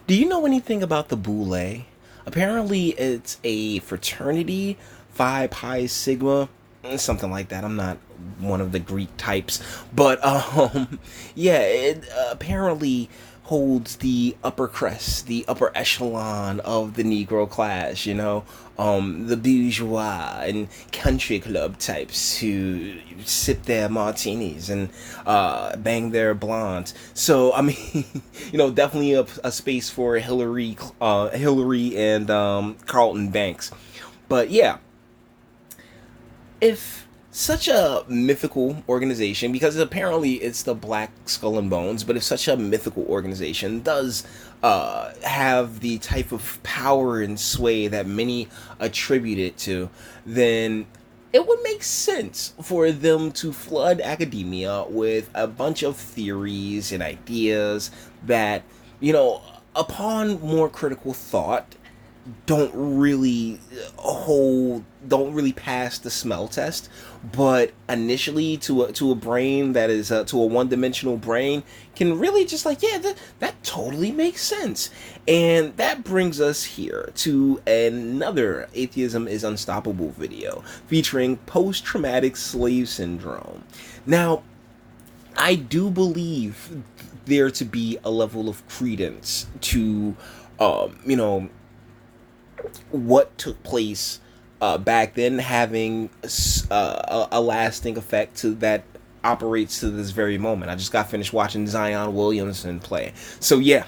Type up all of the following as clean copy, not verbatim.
Do you know anything about the Boule? Apparently, it's a fraternity, Phi Pi Sigma, something like that. I'm not one of the Greek types, but yeah, it apparently holds the upper crest, the upper echelon of the Negro class. The bourgeois and country club types who sip their martinis and bang their blondes. So I mean, definitely a space for Hillary and Carlton Banks. But yeah, if such a mythical organization, because apparently it's the Black Skull and Bones, but if such a mythical organization does have the type of power and sway that many attribute it to, then it would make sense for them to flood academia with a bunch of theories and ideas that, upon more critical thought, don't really pass the smell test, but initially to a brain that is to a one-dimensional brain can really just like, yeah, that totally makes sense. And that brings us here to another Atheism is Unstoppable video featuring post-traumatic slave syndrome. Now, I do believe there to be a level of credence to what took place back then having a lasting effect to that operates to this very moment. I just got finished watching Zion Williamson play. So yeah,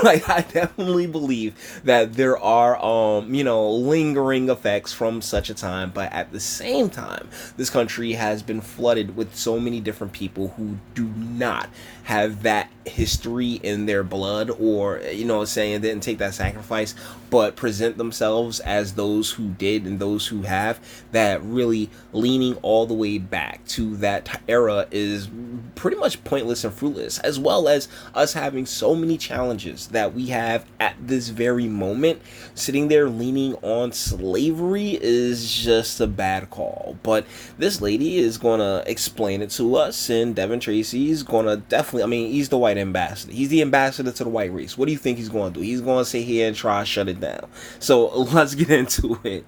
like I definitely believe that there are lingering effects from such a time, but at the same time, this country has been flooded with so many different people who do not have that history in their blood, or saying didn't take that sacrifice, but present themselves as those who did and those who have, that really leaning all the way back to that era is pretty much pointless and fruitless, as well as us having so many challenges that we have at this very moment. Sitting there leaning on slavery is just a bad call, but this lady is gonna explain it to us, and Devin Tracy's gonna definitely, I mean, he's the white ambassador. He's the ambassador to the white race. What do you think he's going to do? He's going to sit here and try to shut it down. So let's get into it.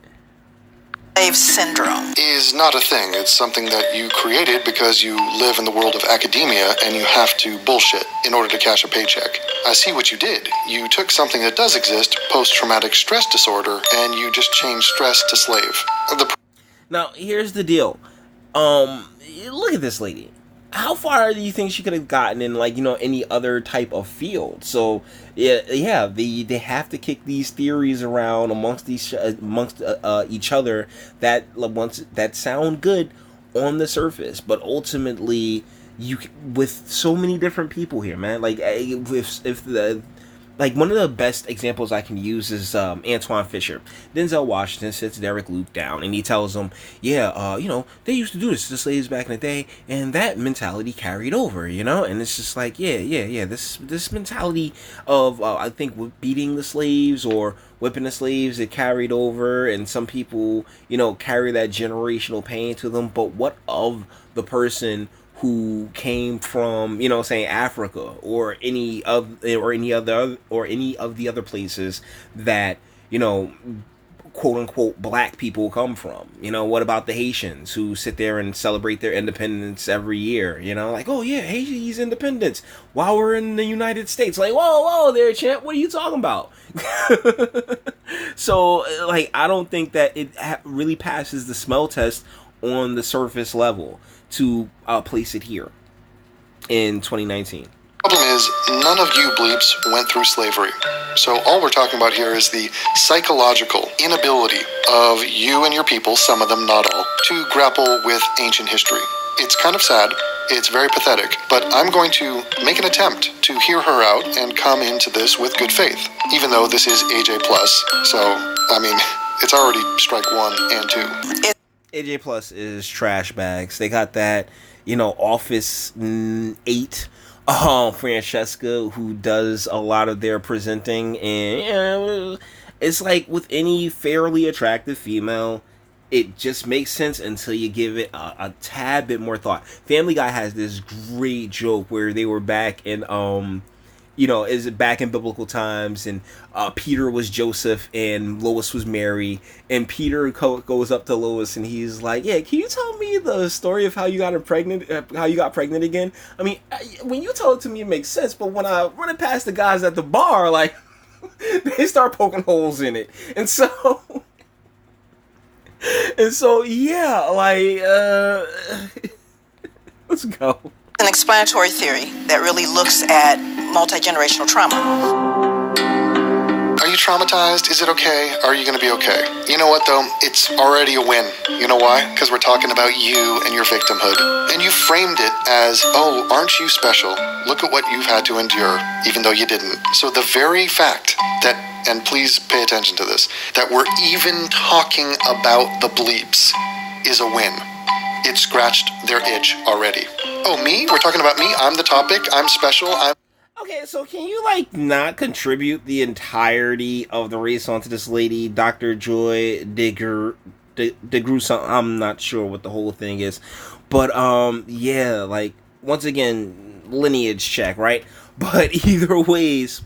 Slave syndrome is not a thing. It's something that you created because you live in the world of academia and you have to bullshit in order to cash a paycheck. I see what you did. You took something that does exist, post-traumatic stress disorder, and you just changed stress to slave. Now, here's the deal. Look at this lady. How far do you think she could have gotten in, like, any other type of field? So yeah, they have to kick these theories around amongst each other that sound good on the surface, but ultimately with so many different people here, man. Like, if the like, one of the best examples I can use is Antoine Fisher. Denzel Washington sits Derek Luke down and he tells him, yeah, they used to do this to the slaves back in the day, and that mentality carried over, and it's just like, yeah, this mentality of I think beating the slaves or whipping the slaves, it carried over, and some people carry that generational pain to them. But what of the person who came from, saying Africa or any of the other places that, quote unquote black people come from? What about the Haitians who sit there and celebrate their independence every year? Like, oh yeah, Haiti's independence while we're in the United States. Like, whoa there, champ, what are you talking about? So, like, I don't think that it really passes the smell test on the surface level to place it here in 2019. Problem is, none of you bleeps went through slavery. So all we're talking about here is the psychological inability of you and your people, some of them, not all, to grapple with ancient history. It's kind of sad, it's very pathetic, but I'm going to make an attempt to hear her out and come into this with good faith, even though this is AJ+, so, I mean, it's already strike one and two. AJ Plus is trash bags. They got that, Office 8 Francesca, who does a lot of their presenting, and it's like with any fairly attractive female, it just makes sense until you give it a tad bit more thought. Family Guy has this great joke where they were back in is back in biblical times, and Peter was Joseph and Lois was Mary, and Peter goes up to Lois and he's like, yeah, can you tell me the story of how you got pregnant again? I mean, when you tell it to me it makes sense, but when I run it past the guys at the bar, like, they start poking holes in it. And so yeah, like let's go. An explanatory theory that really looks at multi-generational trauma. Are you traumatized? Is it okay? Are you going to be okay? You know what, though? It's already a win. You know why? Because we're talking about you and your victimhood. And you framed it as, oh, aren't you special? Look at what you've had to endure, even though you didn't. So the very fact that, and please pay attention to this, that we're even talking about the bleeps is a win. It scratched their itch already. Oh, me? We're talking about me? I'm the topic? I'm special? Okay, so can you, not contribute the entirety of the race onto this lady, Dr. Joy DeGruson? I'm not sure what the whole thing is. But, yeah, once again, lineage check, right? But either ways,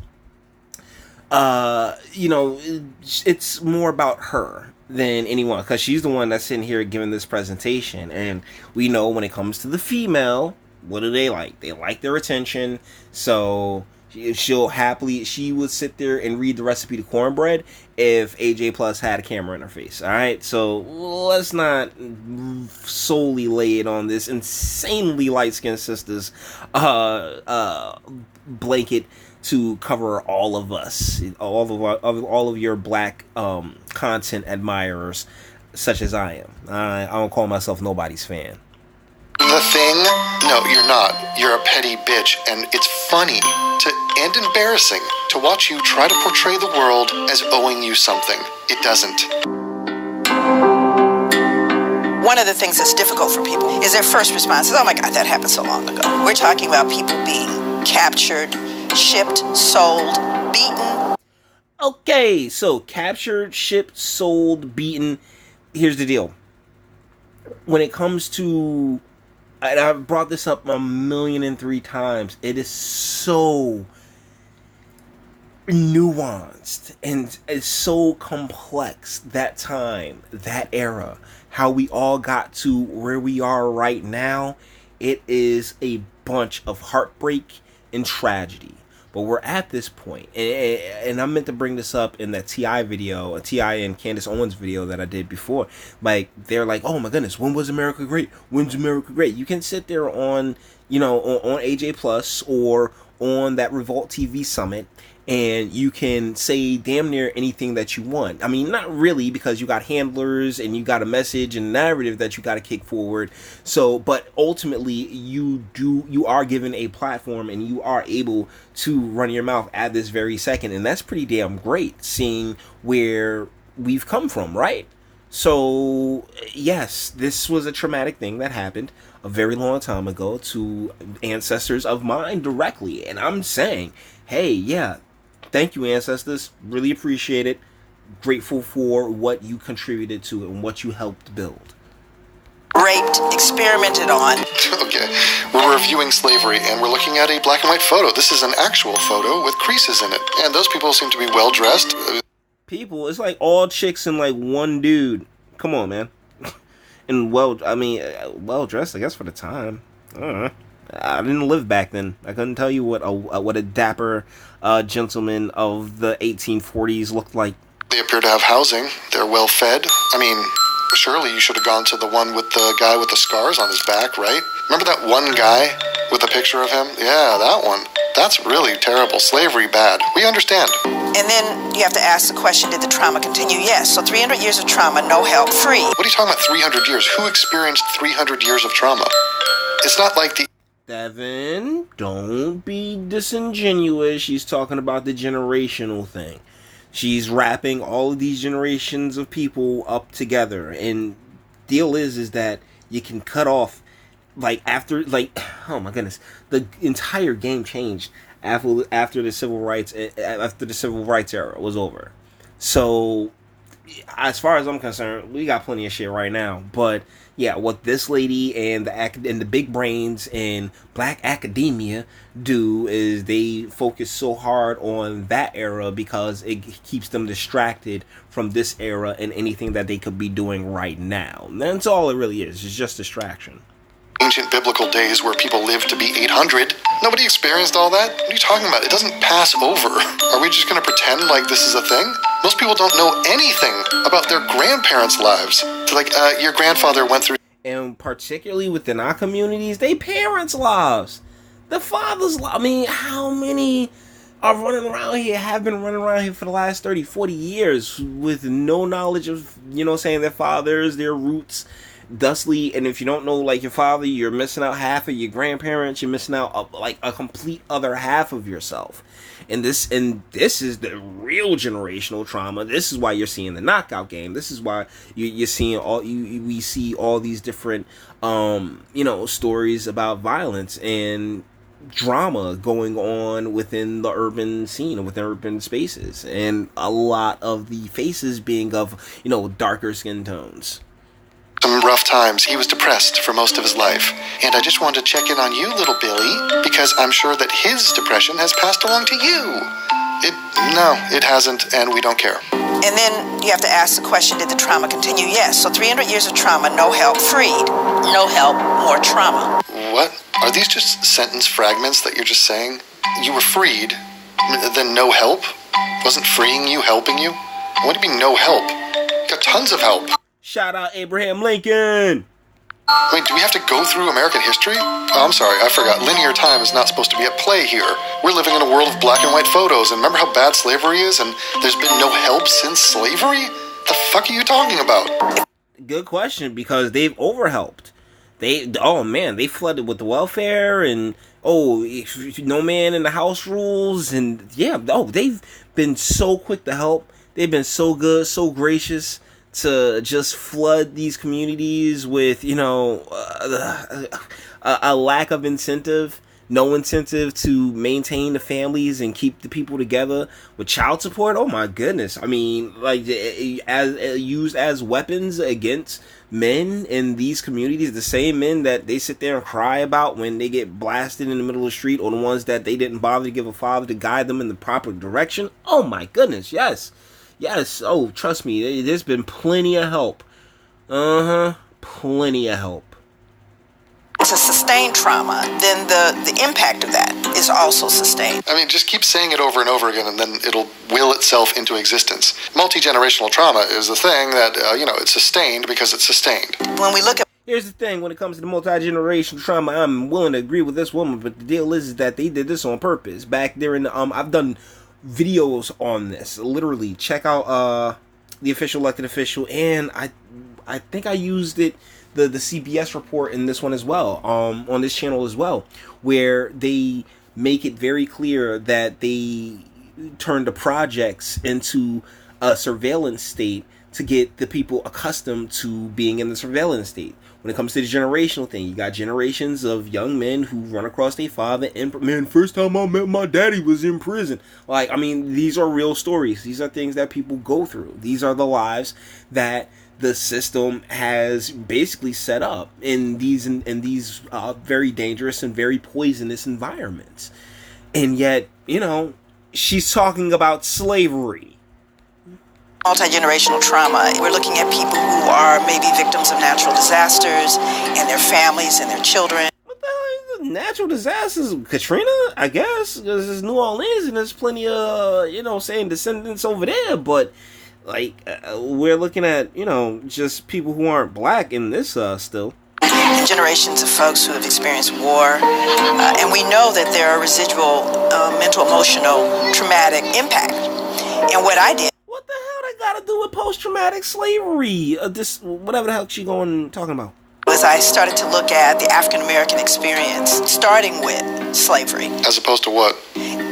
it's more about her than anyone, because she's the one that's sitting here giving this presentation, and we know when it comes to the female, what do they like? They like their attention, so she would sit there and read the recipe to cornbread if AJ Plus had a camera in her face. All right, so let's not solely lay it on this insanely light-skinned sister's blanket to cover all of us, all of your black content admirers, such as I am. I don't call myself nobody's fan. The thing? No, you're not. You're a petty bitch, and it's funny and embarrassing to watch you try to portray the world as owing you something. It doesn't. One of the things that's difficult for people is their first response is, oh my God, that happened so long ago. We're talking about people being captured, shipped, sold, beaten. Okay, so captured, shipped, sold, beaten. Here's the deal. When it comes to, and I've brought this up 1,000,003 times, it is so nuanced and it's so complex, that time, that era, how we all got to where we are right now. It is a bunch of heartbreak and tragedy. But we're at this point, and I meant to bring this up in that T.I. video, a T.I. and Candace Owens video that I did before. They're like, oh my goodness, when was America great? When's America great? You can sit there on, on AJ Plus or on that Revolt TV Summit, and you can say damn near anything that you want. I mean, not really, because you got handlers and you got a message and narrative that you got to kick forward. So, but ultimately, you are given a platform and you are able to run your mouth at this very second, and that's pretty damn great, seeing where we've come from, right? So, yes, this was a traumatic thing that happened a very long time ago to ancestors of mine directly, and I'm saying, hey, yeah, thank you, ancestors. Really appreciate it. Grateful for what you contributed to it and what you helped build. Raped, experimented on. Okay, we're reviewing slavery and we're looking at a black and white photo. This is an actual photo with creases in it, and those people seem to be well dressed. People, it's like all chicks and like one dude. Come on, man. And well dressed, I guess, for the time. I don't know. I didn't live back then. I couldn't tell you what a dapper gentleman of the 1840s looked like. They appear to have housing. They're well fed. I mean, surely you should have gone to the one with the guy with the scars on his back, right? Remember that one guy with a picture of him? Yeah, that one. That's really terrible. Slavery bad. We understand. And then you have to ask the question, did the trauma continue? Yes. So 300 years of trauma, no help, free. What are you talking about 300 years? Who experienced 300 years of trauma? It's not like the... Devin, don't be disingenuous. She's talking about the generational thing. She's wrapping all of these generations of people up together. And deal is that you can cut off, oh my goodness, the entire game changed after the civil rights era was over. So as far as I'm concerned, we got plenty of shit right now. But yeah, what this lady and the big brains in black academia do is they focus so hard on that era because it keeps them distracted from this era and anything that they could be doing right now. And that's all it really is. It's just distraction. Ancient biblical days where people lived to be 800. Nobody experienced all that. What are you talking about? It doesn't pass over. Are we just going to pretend like this is a thing? Most people don't know anything about their grandparents' lives. They're like, your grandfather went through... And particularly within our communities, they parents' lives. The father's lives. I mean, how many are running around here, have been running around here for the last 30, 40 years with no knowledge of, saying their fathers, their roots, thusly, and if you don't know like your father, you're missing out half of your grandparents. You're missing out like a complete other half of yourself. And this is the real generational trauma. This is why you're seeing the knockout game. This is why you're seeing we see all these different stories about violence and drama going on within the urban scene and within urban spaces, and a lot of the faces being of darker skin tones. Some rough times. He was depressed for most of his life. And I just wanted to check in on you, little Billy, because I'm sure that his depression has passed along to you. No, it hasn't, and we don't care. And then you have to ask the question, did the trauma continue? Yes. So 300 years of trauma, no help, freed. No help, more trauma. What? Are these just sentence fragments that you're just saying? You were freed, then no help? Wasn't freeing you helping you? What do you mean no help? You got tons of help. Shout out Abraham Lincoln. Wait, do we have to go through American history? Oh, I'm sorry, I forgot. Linear time is not supposed to be at play here. We're living in a world of black and white photos, and remember how bad slavery is, and there's been no help since slavery? The fuck are you talking about? Good question, because they've overhelped. They flooded with the welfare, and no man in the house rules, and they've been so quick to help. They've been so good, so gracious to just flood these communities with, a lack of incentive, no incentive to maintain the families and keep the people together with child support. Oh my goodness. I mean, like, used as weapons against men in these communities, the same men that they sit there and cry about when they get blasted in the middle of the street, or the ones that they didn't bother to give a father to guide them in the proper direction. Oh my goodness, yes. Yes, trust me, there's been plenty of help. Plenty of help. It's a sustained trauma, then the impact of that is also sustained. I mean, just keep saying it over and over again, and then it'll will itself into existence. Multi-generational trauma is a thing that, it's sustained because it's sustained. When we look at... Here's the thing, when it comes to the multi-generational trauma, I'm willing to agree with this woman, but the deal is that they did this on purpose. Back there in the, I've done videos on this. Literally, check out the official elected official, and I think I used the CBS report in this one as well, on this channel as well, where they make it very clear that they turned the projects into a surveillance state to get the people accustomed to being in the surveillance state. When it comes to the generational thing, you got generations of young men who run across their father, and man, first time I met my daddy was in prison. Like, I mean, these are real stories. These are things that people go through. These are the lives that the system has basically set up in these very dangerous and very poisonous environments. And yet, she's talking about slavery. Multi-generational trauma. We're looking at people who are maybe victims of natural disasters and their families and their children. What the hell is the natural disasters? Katrina, I guess, because it's New Orleans and there's plenty of, descendants over there. But, we're looking at, just people who aren't black in this still. And generations of folks who have experienced war. And we know that there are residual mental, emotional, traumatic impact. And what I did. What the hell that got to do with post-traumatic slavery? Whatever the hell she talking about? Was I started to look at the African American experience, starting with slavery. As opposed to what?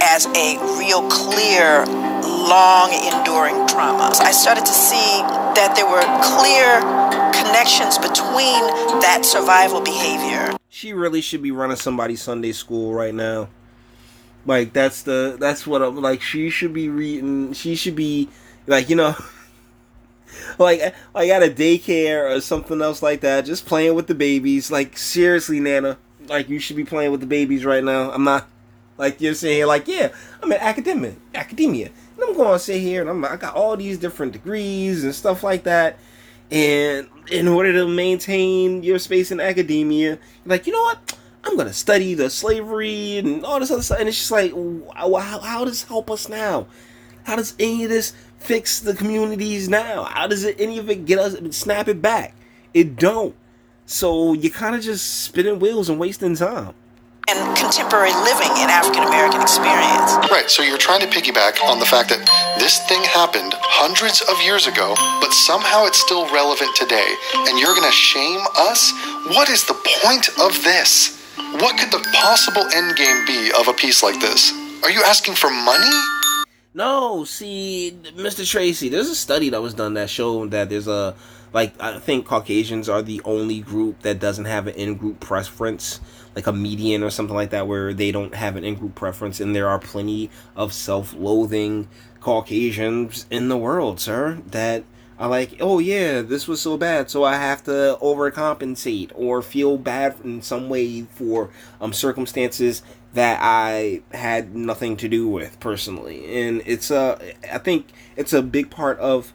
As a real clear, long enduring trauma. I started to see that there were clear connections between that survival behavior. She really should be running somebody's Sunday school right now. Like, that's what I'm like. She should be reading. She should be like, like at a daycare or something else like that, just playing with the babies. Like seriously, Nana, like you should be playing with the babies right now. I'm not like you're saying like yeah, I'm in academia, and I'm going to sit here and I got all these different degrees and stuff like that, and in order to maintain your space in academia, you're like you know what. I'm gonna study the slavery and all this other stuff, and it's just like, how does this help us now? How does any of this fix the communities now? How does any of it get us snap it back? It don't. So you kind of just spinning wheels and wasting time. And contemporary living in African American experience. Right, so you're trying to piggyback on the fact that this thing happened hundreds of years ago, but somehow it's still relevant today, and you're gonna shame us? What is the point of this? What could the possible end game be of a piece like this? Are you asking for money? No, see, Mr. Tracy, there's a study that was done that showed that there's I think Caucasians are the only group that doesn't have an in-group preference, like a median or something like that, where they don't have an in-group preference, and there are plenty of self-loathing Caucasians in the world, sir, that are like, oh yeah, this was so bad, so I have to overcompensate or feel bad in some way for circumstances that I had nothing to do with personally. And I think it's a big part of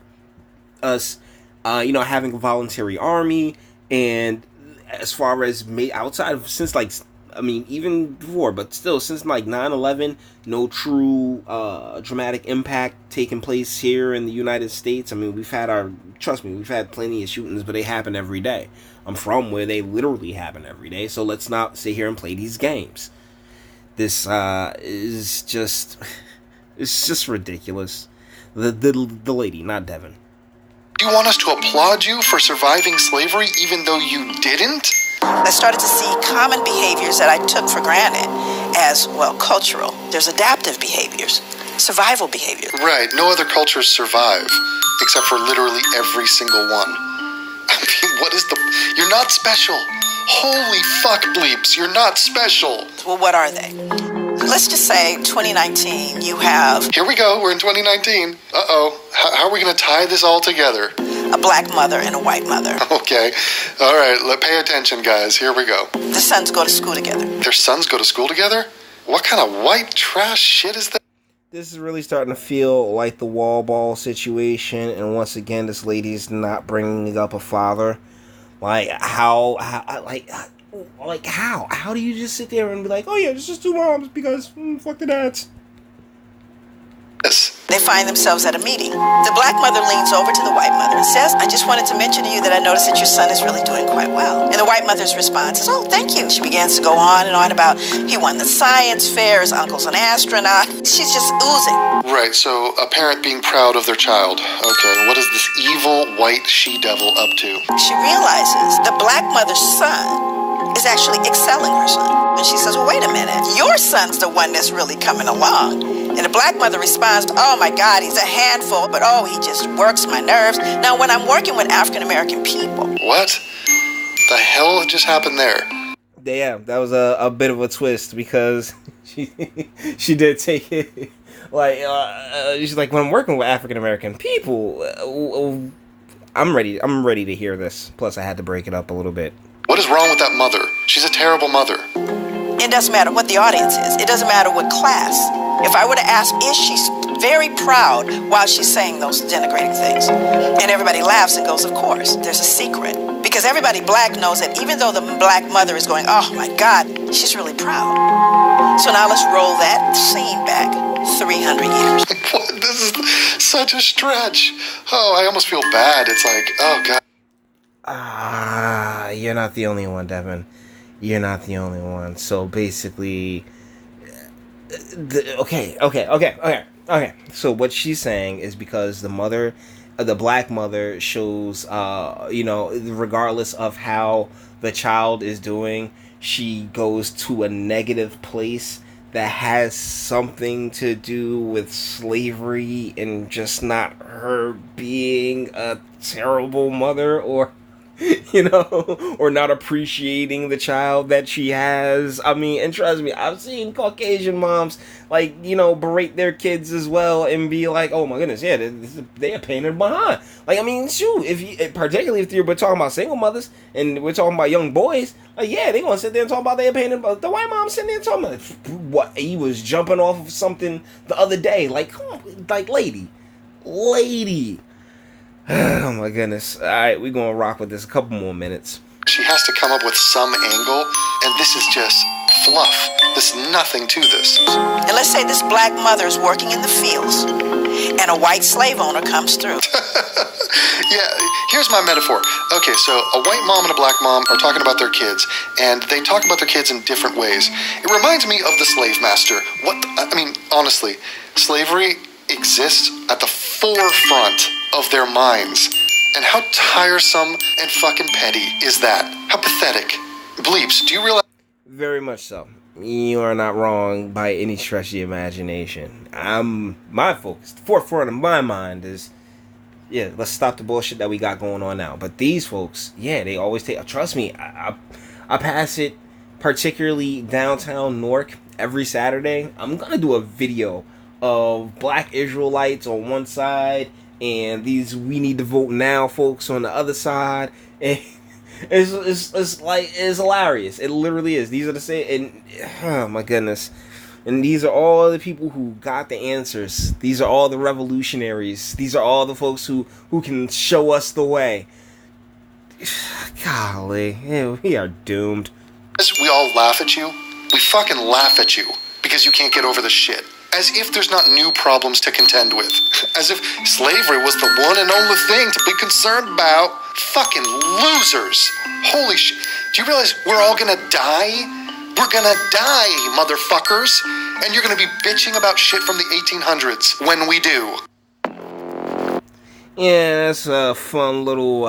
us, having a voluntary army, and as far as outside of since like even before, but still since like 9/11, no true dramatic impact taking place here in the United States. I mean, we've had plenty of shootings, but they happen every day. I'm from where they literally happen every day, so let's not sit here and play these games. This is just, it's just ridiculous. The lady, not Devin. You want us to applaud you for surviving slavery even though you didn't? I started to see common behaviors that I took for granted as, well, cultural. There's adaptive behaviors, survival behaviors. Right, no other cultures survive, except for literally every single one. I mean, you're not special. Holy fuck bleeps, you're not special. Well, what are they? Let's just say 2019, you have... Here we go, we're in 2019. Uh-oh, how are we going to tie this all together? A black mother and a white mother. Okay, all right, pay attention, guys, here we go. The sons go to school together. Their sons go to school together? What kind of white trash shit is that? This is really starting to feel like the wall ball situation, and once again, this lady's not bringing up a father. Like, how do you just sit there and be like, oh yeah, it's just two moms because fuck the dads? Yes. They find themselves at a meeting. The black mother leans over to the white mother and says, I just wanted to mention to you that I noticed that your son is really doing quite well. And the white mother's response is, oh, thank you. She begins to go on and on about he won the science fair, his uncle's an astronaut. She's just oozing. Right, so a parent being proud of their child. Okay, what is this evil white she-devil up to? She realizes the black mother's son is actually excelling her son. And she says, well, wait a minute. Your son's the one that's really coming along. And the black mother responds, oh my God, he's a handful, but oh, he just works my nerves. Now, when I'm working with African-American people. What the hell just happened there? Yeah, that was a bit of a twist because she did take it. Like, she's like, when I'm working with African-American people, I'm ready to hear this. Plus, I had to break it up a little bit. What is wrong with that mother? She's a terrible mother. It doesn't matter what the audience is. It doesn't matter what class. If I were to ask, is she very proud while she's saying those denigrating things? And everybody laughs and goes, of course. There's a secret. Because everybody black knows that even though the black mother is going, oh my God, she's really proud. So now let's roll that scene back 300 years. What? This is such a stretch. Oh, I almost feel bad. It's like, oh God. You're not the only one, Devin. You're not the only one. So basically, okay. So what she's saying is because the black mother shows, regardless of how the child is doing, she goes to a negative place that has something to do with slavery and just not her being a terrible mother or or not appreciating the child that she has. I mean, and trust me, I've seen Caucasian moms berate their kids as well and be like, "Oh my goodness, yeah, they are painted behind." Like, I mean, shoot, particularly if we're talking about single mothers and we're talking about young boys, like, yeah, they gonna sit there and talk about they are painted. The white mom sitting there talking about what he was jumping off of something the other day. Like, come on, like, lady. Oh my goodness. Alright, we're gonna rock with this a couple more minutes. She has to come up with some angle, and this is just fluff. There's nothing to this. And let's say this black mother is working in the fields, and a white slave owner comes through. Yeah, here's my metaphor. Okay, so a white mom and a black mom are talking about their kids, and they talk about their kids in different ways. It reminds me of the slave master. Honestly, slavery exists at the forefront of their minds. And how tiresome and fucking petty is that? How pathetic. Bleeps, do you realize? Very much so. You are not wrong by any stretch of the imagination. My focus, the forefront of my mind is, yeah, let's stop the bullshit that we got going on now. But these folks, yeah, they always take, trust me, I pass it, particularly downtown Newark, every Saturday. I'm going to do a video of black Israelites on one side and these "we need to vote now" folks on the other side. And it's hilarious. It literally is. These are the same, and oh my goodness. And these are all the people who got the answers. These are all the revolutionaries. These are all the folks who can show us the way. Golly, yeah, we are doomed. We all laugh at you. We fucking laugh at you because you can't get over the shit. As if there's not new problems to contend with. As if slavery was the one and only thing to be concerned about. Fucking losers. Holy shit. Do you realize we're all gonna die? We're gonna die, motherfuckers. And you're gonna be bitching about shit from the 1800s when we do. Yeah, that's a fun little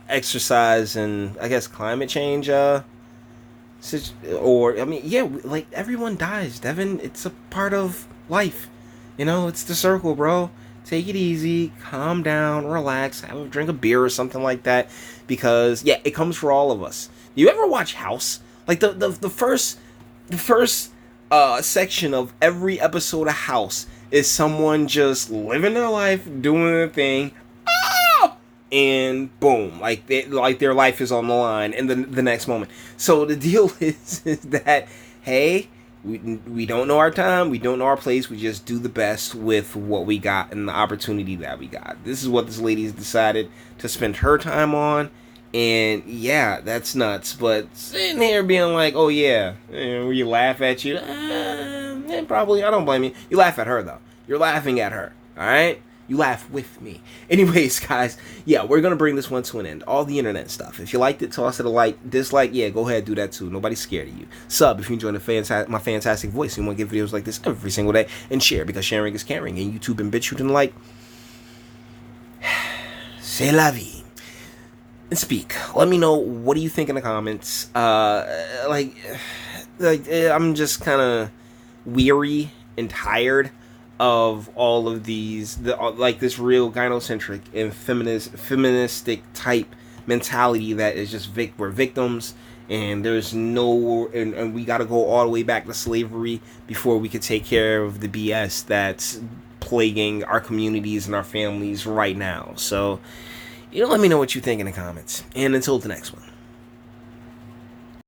exercise in, I guess, climate change. Like, everyone dies, Devin. It's a part of life. It's the circle, bro. Take it easy, calm down, relax, have a drink of beer or something like that. Because, yeah, it comes for all of us. Do you ever watch House? Like, the first section of every episode of House is someone just living their life, doing their thing, and boom, like their life is on the line in the next moment. So the deal is that, hey, we don't know our time, we don't know our place, we just do the best with what we got and the opportunity that we got. This is what this lady's decided to spend her time on, and yeah, that's nuts. But sitting here being like, oh yeah, we laugh at you, probably, I don't blame you. You laugh at her though. You're laughing at her, alright? You laugh with me. Anyways, guys, yeah, we're going to bring this one to an end. All the internet stuff. If you liked it, toss it a like. Dislike, yeah, go ahead, do that too. Nobody's scared of you. Sub if you enjoy my fantastic voice and you want to get videos like this every single day. And share, because sharing is caring. And YouTube and BitChute and like. C'est la vie. And speak. Let me know, what do you think in the comments? I'm just kind of weary and tired of all of these, this real gynocentric and feministic type mentality that is just we're victims, and there's no, and we got to go all the way back to slavery before we could take care of the BS that's plaguing our communities and our families right now. So, let me know what you think in the comments, and until the next one.